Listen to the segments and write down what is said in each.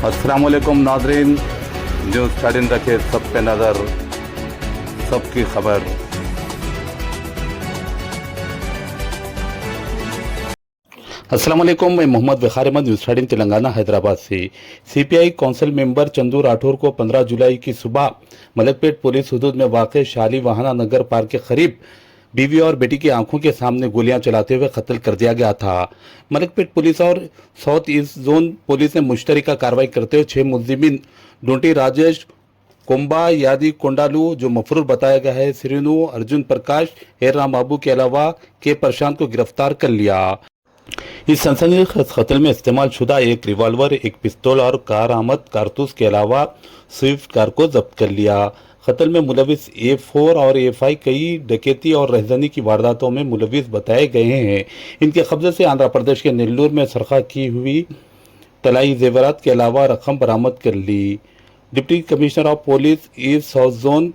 अस्सलाम वालेकुम नाज़रीन, जो स्टाडिन रखे सब पे नज़र, सबकी खबर। अस्सलाम वालेकुम, मैं मोहम्मद वखार अहमद, न्यूज़ 18 तेलंगाना हैदराबाद से। CPI council member Chandu Rathore को 15 जुलाई की सुबह मलकपेट पुलिस हुदूद में वाक़ शाली वाहना नगर पार्क के करीब बीवी और बेटी की आंखों के सामने गोलियां चलाते हुए कत्ल कर दिया गया था। मलकपेट पुलिस और साउथ ईस्ट जोन पुलिस ने मुश्तरका कार्रवाई करते हुए 6 मुलजिमीन डोंटी राजेश कोम्बा यादी कोंडालू, जो मफरूर बताया गया है, श्रीनु अर्जुन प्रकाश हेराम बाबू के अलावा के प्रशांत को गिरफ्तार कर लिया। इस सनसनीखेज कत्ल में इस्तेमाल शुदा एक रिवॉल्वर, एक पिस्तौल और कारआमद कारतूस के अलावा स्विफ्ट कार को जब्त कर लिया। कत्ल में मुलविस A4 और A5 कई डकैती और रहजनी की वारदातों में मुलविस बताए गए हैं। इनके कब्जे से आंध्र प्रदेश के नेल्लूर में सरखा की हुई तलाई जेवरात के अलावा रकम बरामद कर ली। Deputy commissioner of police east south zone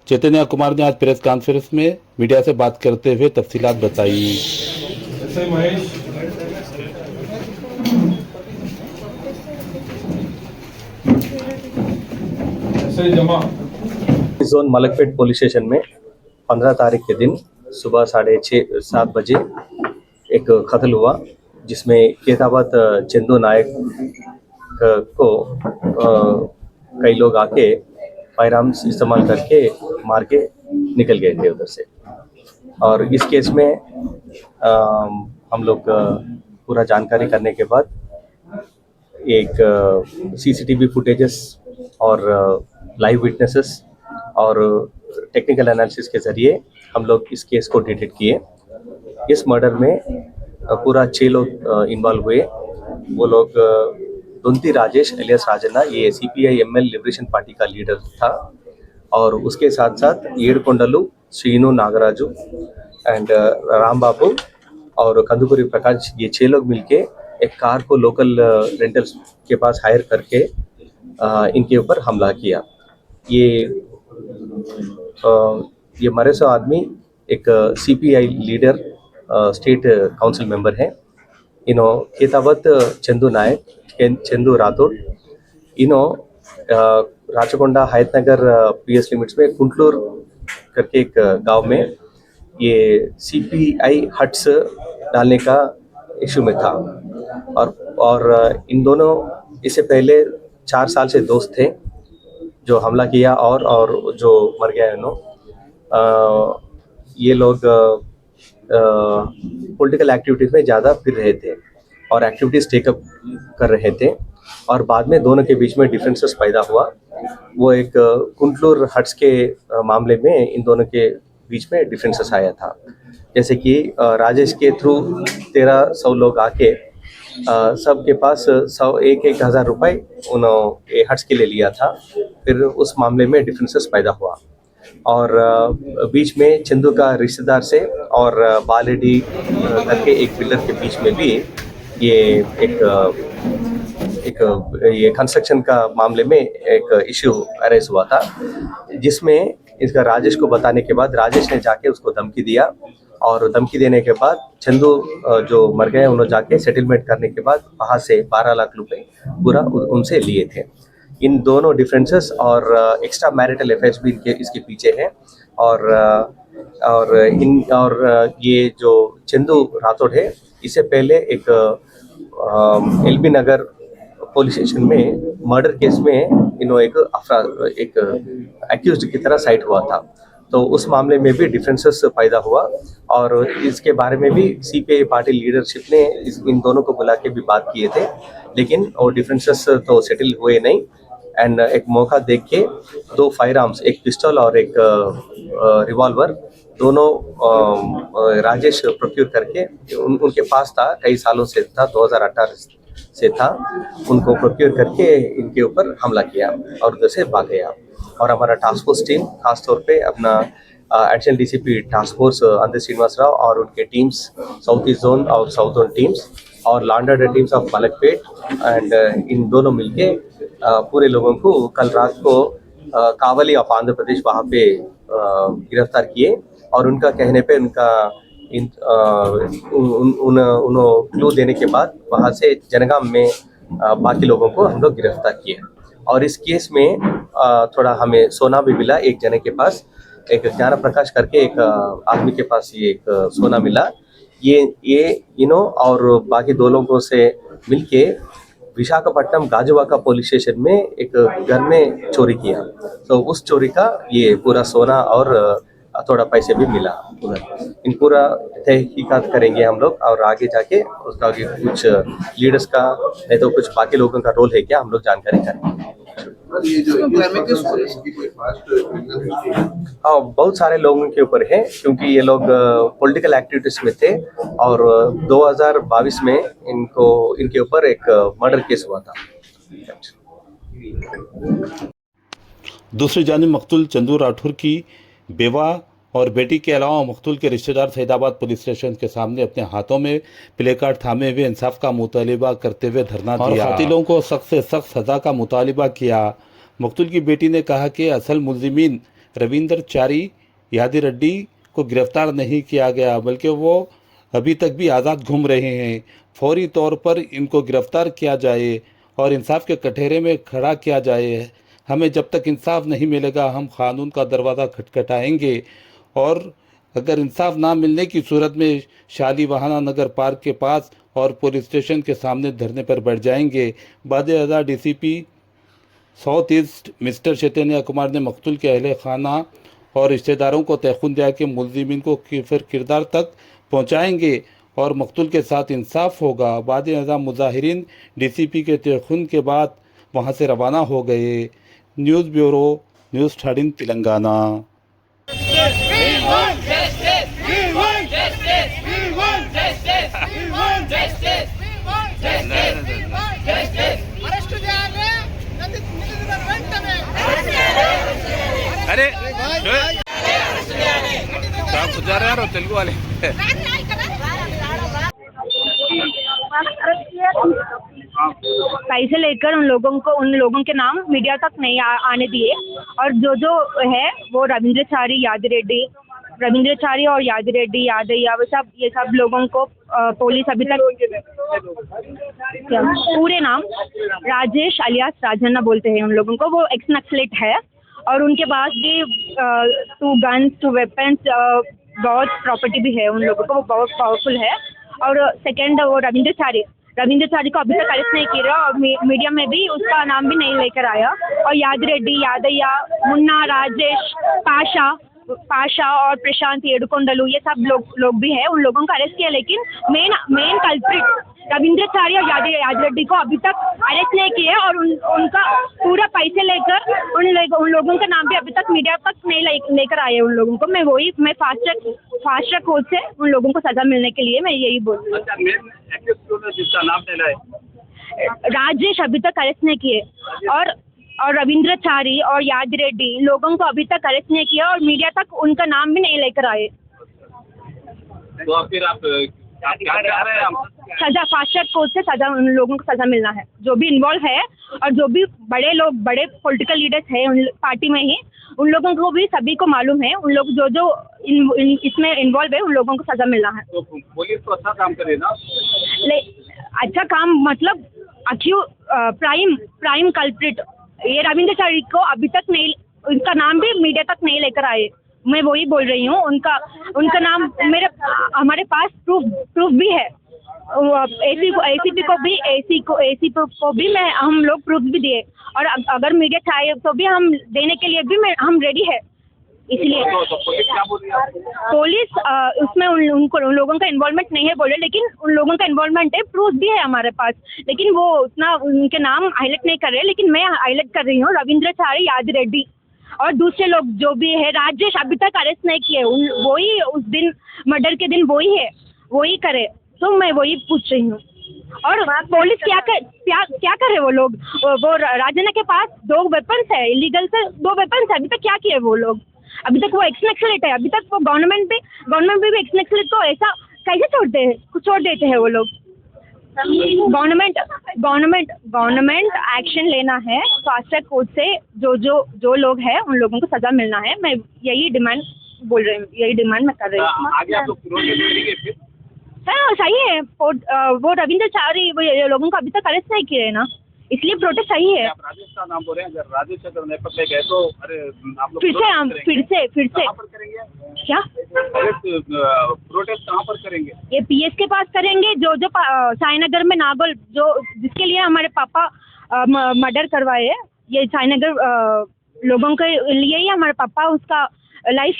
Chaitanya Kumar ने आज प्रेस कॉन्फ्रेंस में मीडिया से बात करते हुए तफसीलात बताई। जोन मलकपेट पुलिस स्टेशन में 15 तारीख के दिन सुबह 6:30-7 बजे एक कत्ल हुआ, जिसमें केतावत चंदू नायक को कई लोग आके फायर आर्म्स इस्तेमाल करके मार के निकल गए थे उधर से। और इस केस में हम लोग पूरा जानकारी करने के बाद एक CCTV फुटेजेस और लाइव विटनेसेस और टेक्निकल एनालिसिस के ज़रिए हम लोग इस केस को डिटेक्ट किए। इस मर्डर में पूरा 6 लोग इन्वॉल्व हुए। वो लोग डोंटी राजेश एलियस राजन्ना, ये CPI ML लिबरेशन पार्टी का लीडर था, और उसके साथ साथ येडकोंडलू श्रीनु नागराजू एंड राम बाबू और कंदुपुरी प्रकाश, ये 6 लोग मिलके एक कार को लोकल रेंटल्स के पास हायर करके इनके ऊपर हमला किया। ये मरे सो आदमी एक CPI leader state council member है। इनो केतावत चंदू नायक, चंदू राठौर, इनो राचकोंडा हयतनगर PS लिमिट्स में कुंटलूर करके एक गांव में ये CPI हट्स डालने का इशू में था। और इन दोनों इससे पहले 4 साल से दोस्त थे जो हमला किया और जो मर गया ये लोग पॉलिटिकल एक्टिविटीज़ में ज़्यादा फिर रहे थे और एक्टिविटीज़ टेकअप कर रहे थे, और बाद में दोनों के बीच में डिफरेंसेस पैदा हुआ। वो एक कुंटलूर हट्स के मामले में इन दोनों के बीच में डिफरेंसेस आया था। जैसे कि राजेश के थ्रू 1300 लोग आके सबके पास 1,000 रुपये उन्होंने हट्स के लिए लिया था। फिर उस मामले में डिफरेंसेस पैदा हुआ, और बीच में चंदू का रिश्तेदार से और बालेडी करके एक बिल्डर के बीच में भी ये ये कंस्ट्रक्शन का मामले में एक इश्यू अरेज हुआ था, जिसमें इसका राजेश को बताने के बाद राजेश ने जाके उसको धमकी दिया, और धमकी देने के बाद चंदू जो मर गए उन्होंने जाके सेटलमेंट करने के बाद वहाँ से 12 लाख रुपए पूरा उनसे लिए थे। इन दोनों डिफरेंसेस और एक्स्ट्रा मैरिटल अफेयर्स भी इसके पीछे हैं। और ये जो चंदू राठौड़ है, इससे पहले एक LB नगर पुलिस स्टेशन में मर्डर केस में इन्हों एक एक्यूज्ड की तरह साइट हुआ था, तो उस मामले में भी डिफरेंसेस पैदा हुआ। और इसके बारे में भी CPI पार्टी लीडरशिप ने इन दोनों को बुला के भी बात किए थे, लेकिन वो डिफरेंसेस तो सेटल हुए नहीं। एंड एक मौका देख के 2 फायर आर्म्स, एक पिस्टल और एक रिवॉल्वर, दोनों राजेश प्रोक्यूर करके उनके पास था, कई सालों से था, 2018 से था, उनको प्रोक्यूर करके इनके ऊपर हमला किया और उधर से भाग गया। और हमारा टास्क फोर्स टीम, खासतौर पे अपना एडिशनल DCP टास्क फोर्स अंधे श्रीनिवास राव और उनके टीम्स, साउथ ईस्ट जोन और साउथ जोन टीम्स और law and order teams of Malakpet, and in दोनों मिलके पूरे लोगों को कल रात को कावली ऑफ आंध्र प्रदेश वहाँ पे गिरफ्तार किए, और उनका कहने पे उनका उन्होंने क्लू देने के बाद वहाँ से जनगाम में बाकी लोगों को हम लोग गिरफ्तार किए। और इस केस में थोड़ा हमें सोना भी मिला। एक जने के पास, एक ज्ञान प्रकाश करके एक आदमी के पास ये एक सोना मिला। ये और बाकी 2 लोगों से मिलके विशाखापट्टनम गाजुवाका पुलिस स्टेशन में एक घर में चोरी किया। तो उस चोरी का ये पूरा सोना और थोड़ा पैसे भी मिला उधर। इन पूरा तहकीकात करेंगे हम लोग और आगे जाके उसका आगे कुछ लीडर्स का नहीं तो कुछ बाकी लोगों का रोल है क्या, हम लोग जानकारी करेंगे। ये जो पुलिस की कोई फास्ट हाँ, बहुत सारे लोगों के ऊपर है क्योंकि ये लोग पॉलिटिकल एक्टिविटीज में थे और 2022 में इनके ऊपर एक मर्डर केस हुआ था। दूसरी जानिब मकतूल चंदू राठौर की बेवा और बेटी के अलावा मकतूल के रिश्तेदार सईदाबाद पुलिस स्टेशन के सामने अपने हाथों में प्ले कार्ड थामे हुए इंसाफ का मुतालिबा करते हुए धरना दिया और कातिलों को सख्त से सख्त सजा का मुतालिबा किया। मकतूल की बेटी ने कहा कि असल मुलजिमीन रविंदर चारी यादी रेड्डी को गिरफ्तार नहीं किया गया बल्कि वो अभी तक भी आज़ाद घूम रहे हैं। फौरी तौर पर इनको गिरफ्तार किया जाए और इंसाफ के कटहरे में खड़ा किया जाए। हमें जब तक इंसाफ नहीं मिलेगा हम कानून का दरवाज़ा खटखटाएंगे और अगर इंसाफ ना मिलने की सूरत में शालीवाहना नगर पार्क के पास और पुलिस स्टेशन के सामने धरने पर बैठ जाएंगे। बाद डीसीपी साउथ ईस्ट मिस्टर चैतन्य कुमार ने मकतूल के अहले खाना और रिश्तेदारों को तयखुन दिया कि मुलजिमीन को फिर किरदार तक पहुंचाएंगे और मकतूल के साथ इंसाफ होगा। बाद मुजाहिरीन डीसीपी के तयखुन के बाद वहां से रवाना हो गए। News bureau, news 13 Telangana. अरे आप सुधार रहे हो तेलुगु वाले पैसे लेकर उन लोगों के नाम मीडिया तक नहीं आने दिए और जो है वो रविंद्र चारी और यादिरेड्डी यादయ్య ये सब लोगों को पुलिस अभी तक पूरे नाम राजेश अलियास राजन्ना बोलते हैं उन लोगों को। वो एक्स नक्सलेट है और उनके पास भी 2 गन्स 2 वेपन्स बहुत प्रॉपर्टी भी है उन लोगों को। वो बहुत पावरफुल है। और सेकंड वो रविंद्र चारी को अभी तक अरेस्ट नहीं किया और मीडिया में भी उसका नाम भी नहीं लेकर आया। और यादिरेड्डी यादయ్య मुन्ना राजेश पाशा और प्रशांत येडुकोंडलू ये सब लोग भी है। उन लोगों को अरेस्ट किया लेकिन मेन कल्प्रिट रविंद्र चारी और यादिरेड्डी को अभी तक अरेस्ट नहीं किए और उनका पूरा पैसे लेकर उन लोगों का नाम भी अभी तक मीडिया तक नहीं लेकर आए उन लोगों को। मैं फास्ट ट्रैक कोर्ट से उन लोगों को सजा मिलने के लिए मैं यही बोल रही हूँ। राजेश अभी तक अरेस्ट नहीं किए और रविंद्र चारी और यादिरेड्डी लोगों को अभी तक अरेस्ट नहीं किया और मीडिया तक उनका नाम भी नहीं लेकर आए। तो फिर आप क्या कह रहे हैं? सजा फास्ट ट्रैक कोर्ट से सजा उन लोगों को सजा मिलना है जो भी इन्वॉल्व है और जो भी बड़े पॉलिटिकल लीडर्स हैं उन पार्टी में ही उन लोगों को भी सभी को मालूम है। उन लोग जो इसमें इन्वॉल्व है उन लोगों को सजा मिलना है। तो पुलिस तो अच्छा काम करे ना? अच्छा काम मतलब प्राइम कल्प्रिट ये रविंद्र चारी को अभी तक नहीं, उनका नाम भी मीडिया तक नहीं लेकर आए। मैं वही बोल रही हूँ। उनका नाम हमारे पास प्रूफ भी है। एसीपी को भी हम लोग प्रूफ भी दिए और अगर मीडिया चाहे तो भी हम देने के लिए भी हम रेडी है। इसलिए तो पुलिस क्या बोल रही है? पुलिस उसमें उन लोगों का इन्वॉल्वमेंट नहीं है बोले लेकिन उन लोगों का इन्वॉल्वमेंट है, प्रूफ भी है हमारे पास लेकिन वो उतना उनके नाम हाईलाइट नहीं कर रहे। लेकिन मैं हाईलाइट कर रही हूँ रविंद्र चारी यादिरेड्डी और दूसरे लोग जो भी है। राजेश अभी तक अरेस्ट नहीं किए, वही उस दिन मर्डर के दिन वही करे। तो मैं वही पूछ रही हूँ। और पुलिस क्या करे वो लोग? वो राजन्ना के पास 2 वेपन्स है, इलीगल से 2 वेपन्स है। अभी तक क्या किए वो लोग? अभी तक वो एक्स नक्सलेट है। अभी तक वो गवर्नमेंट भी एक्स नक्सलेट को ऐसा कैसे छोड़ देते हैं वो लोग? गवर्नमेंट एक्शन लेना है फास्ट ट्रैक कोर्ट से। जो लोग हैं उन लोगों को सजा मिलना है। मैं यही डिमांड बोल रही हूँ, यही डिमांड मैं कर रही हूँ। आगे आप लोग हाँ सही है। वो रविंद्र चारी वो ये लोगों को अभी तक अरेस्ट नहीं किए ना, इसलिए प्रोटेस्ट सही है। आप राजेश का नाम बोल रहे हैं, अगर राजेश अगर नेपथ्य गए तो अरे आप लोग फिर से हम फिर से कहाँ पर करेंगे? क्या प्रोटेस्ट कहाँ पर करेंगे? ये पीएस के पास करेंगे, जो साईनगर में नागोल जो जिसके लिए हमारे पापा मर्डर करवाए हैं, ये साईनगर लोगों के लिए ही हमारे पापा उसका लाइफ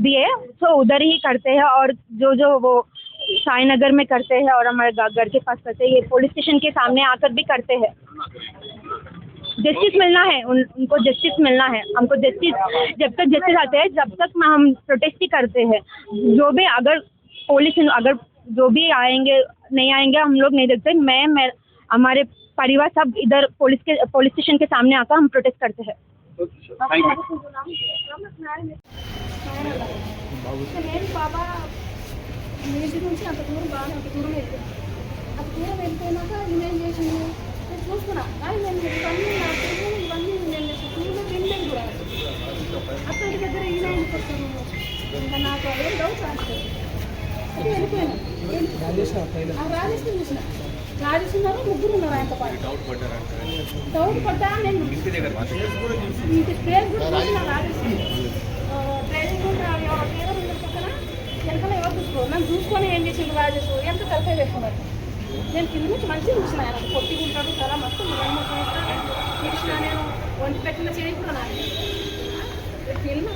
दिए, तो उधर ही करते हैं। और जो वो साईनगर में करते हैं और हमारे घर के पास करते हैं, ये पुलिस स्टेशन के सामने आकर भी करते हैं। जस्टिस मिलना है, उनको जस्टिस मिलना है। हमको जस्टिस, जब तक जस्टिस आते हैं जब तक हम प्रोटेस्ट ही करते हैं। जो भी अगर पुलिस अगर जो भी आएंगे नहीं आएंगे हम लोग नहीं देखते। मैं हमारे परिवार सब इधर पुलिस स्टेशन के सामने आकर हम प्रोटेस्ट करते हैं। Thank you. నేను బాబా మీ ఇంటి నుంచి అంత దూరం బాగా అంత దూరం వెళ్ళిపోయాను. అంత దూరం వెళ్ళిపోయినాక నేనేం చేసింది, నేను చూసుకున్నా. కానీ నేను ఇవన్నీ నేను స్కూల్లో తినలేదు కూడా. అక్కడి దగ్గర ఈయన ఎందుకు వస్తాను, ఇంకా నాకు అదేం డౌట్ రాలేదు. అయితే వెళ్ళిపోయాను. రాజేష్ చూసిన రాజేష్ ఉన్నారు, ముగ్గురు ఉన్నారు ఆయనతో పాటు. డౌట్ పడ్డా నేను ఇంటి పేరు కూడా చూసిన రాజేష్ ట్రైనింగ్ ఎవరో పేరు ఉన్న పక్కన వెనకాల ఎవరు చూసుకోరు. నన్ను చూసుకొని ఏం చేసిండు రాజేష్, ఎంత తలకాయ వేసుకున్నారు. నేను కింద నుంచి మంచిగా చూసిన, ఆయన పొట్టిగా ఉంటాడు చాలా మస్తు చూసిన. నేను వంటి పెట్టిన చేయి కూడా నాకు ఫిల్మ్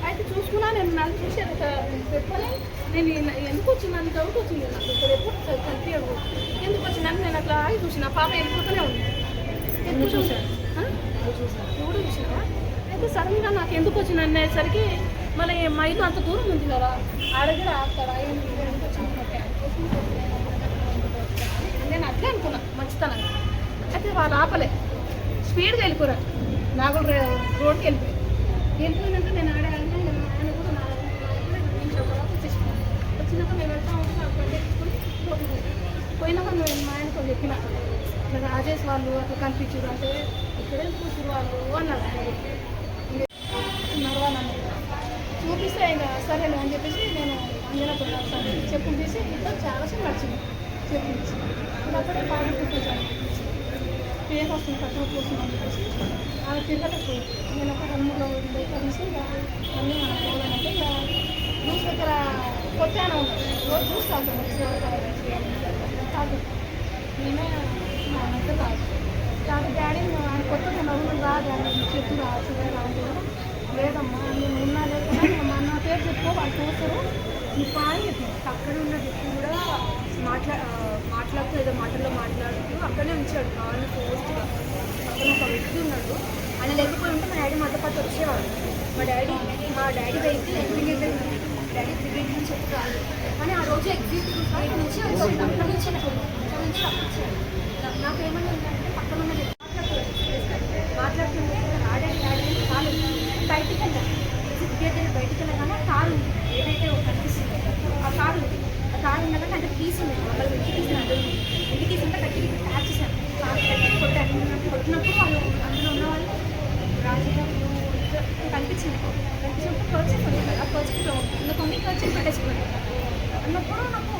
అయితే చూసుకున్నా. నేను నాకు చూసి పెట్టుకొని నేను ఎందుకు వచ్చిందని డౌట్ వచ్చింది నాకు. ఇక్కడ ఎప్పుడు కనిపించదు ఎందుకు వచ్చిందని నేను అట్లా ఆగి చూసిన. పాప వెళ్ళిపోతూనే ఉంది. ఎందుకు చూసాను ఎవడు చూసినావా? అయితే సడన్గా నాకు ఎందుకు వచ్చింది అనేసరికి మళ్ళీ మా ఇల్లు అంత దూరం ఉంది కదా, ఆ దగ్గర ఆపుతారా ఎందుకు వచ్చింది నేను అట్లే అనుకున్నా మంచితనంగా. అయితే వాళ్ళు ఆపలే, స్పీడ్గా వెళ్ళిపోయారు. నాగోల్ రోడ్కి వెళ్ళిపోయినాక నేను ఆడే ఆయన కూడా నా వచ్చినప్పుడు నేను వెళ్తా ఉంటే నాకు బండి ఎక్కించుకొని పోయినాక నేను మా ఆయనతో చెప్పిన ఇట్లా రాజేష్ వాళ్ళు అట్లా కనిపించారు. అంటే ఇక్కడే కూర్చురు వాళ్ళు అన్నారు. నడవాలన్న చూపిస్తే ఆయన సరేలే అని చెప్పేసి నేను అంజనతో చెప్పు తీసి ఇంట్లో చాలాసేపు నడిచింది. చెప్పు తీసి అప్పుడే పాడు కూర్చొచ్చాను. పేరు వస్తుంది కట్టలు కూర్చుని అని చెప్పేసి ఆమె తిరగటకు నేను ఒక 2-3 కలిసి అన్నీ మనం పోవాలంటే ఇక జ్యూస్ దగ్గర కొట్టాను ఉంది. రోజు జ్యూస్ తాగుతాను తాగు నేనే మా దగ్గర రాదు కాదు డాడీ ఆయన కొత్తగా నవ్వులు రా డాడీ చెప్పు రా చూడే రాదు. లేదమ్మా నేను ఉన్నా లేకుండా మా అన్న పేరు చెప్పుకో వాళ్ళు చూస్తారు నీకు అని చెప్పింది. అక్కడ ఉన్న వ్యక్తి కూడా మాట్లాడుతూ ఏదో మాటల్లో మాట్లాడుతూ అక్కడే ఉంచాడు కాళ్ళు పోస్ట్గా. అక్కడ ఒక వ్యక్తి ఉన్నాడు, ఆయన లేకపోయి ఉంటే మా డాడీ మాతో పాటు వచ్చేవాడు. మా daddy vehicle executive daddy cricket నుంచి రాదు కానీ ఆ రోజు ఎగ్జిక్యూటివ్ బయట నుంచి అక్కడ నుంచి రప్పించాడు. నాకేమన్నా ఏంటంటే పక్కన ఉన్న మాట్లాడుతుంటే డాడీ కాలు బయటికి వెళ్ళాను. ఎగ్జిక్యూటివ్ బయటికి వెళ్ళగానే కారు ఏదైతే కనిపిస్తుందో ఆ కారు ఉండగా అంటే కీస్ ఉంది. మమ్మల్ని ఇంటికి తీసినాడు. ఇంటికి తీసుకుంటే కట్టి ట్యాప్ చేశాను. కొట్టినప్పుడు వాళ్ళు అందులో ఉన్న వాళ్ళు రాజుగారు కనిపించినప్పుడు పర్చేస్ ఉంది. ఆ పర్చేస్ కొన్ని పర్చేస్ పెట్టేసుకున్నాను అన్నప్పుడు నాకు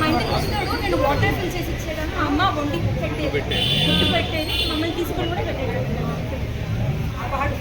మా ఇంటికి వస్తాడు. నేను వాటర్ ఫిల్ చేసి ఇచ్చేదాన్ని. మా అమ్మ వండి గుట్టు పెట్టేది మమ్మల్ని తీసుకొని కూడా పెట్టేది. వాడు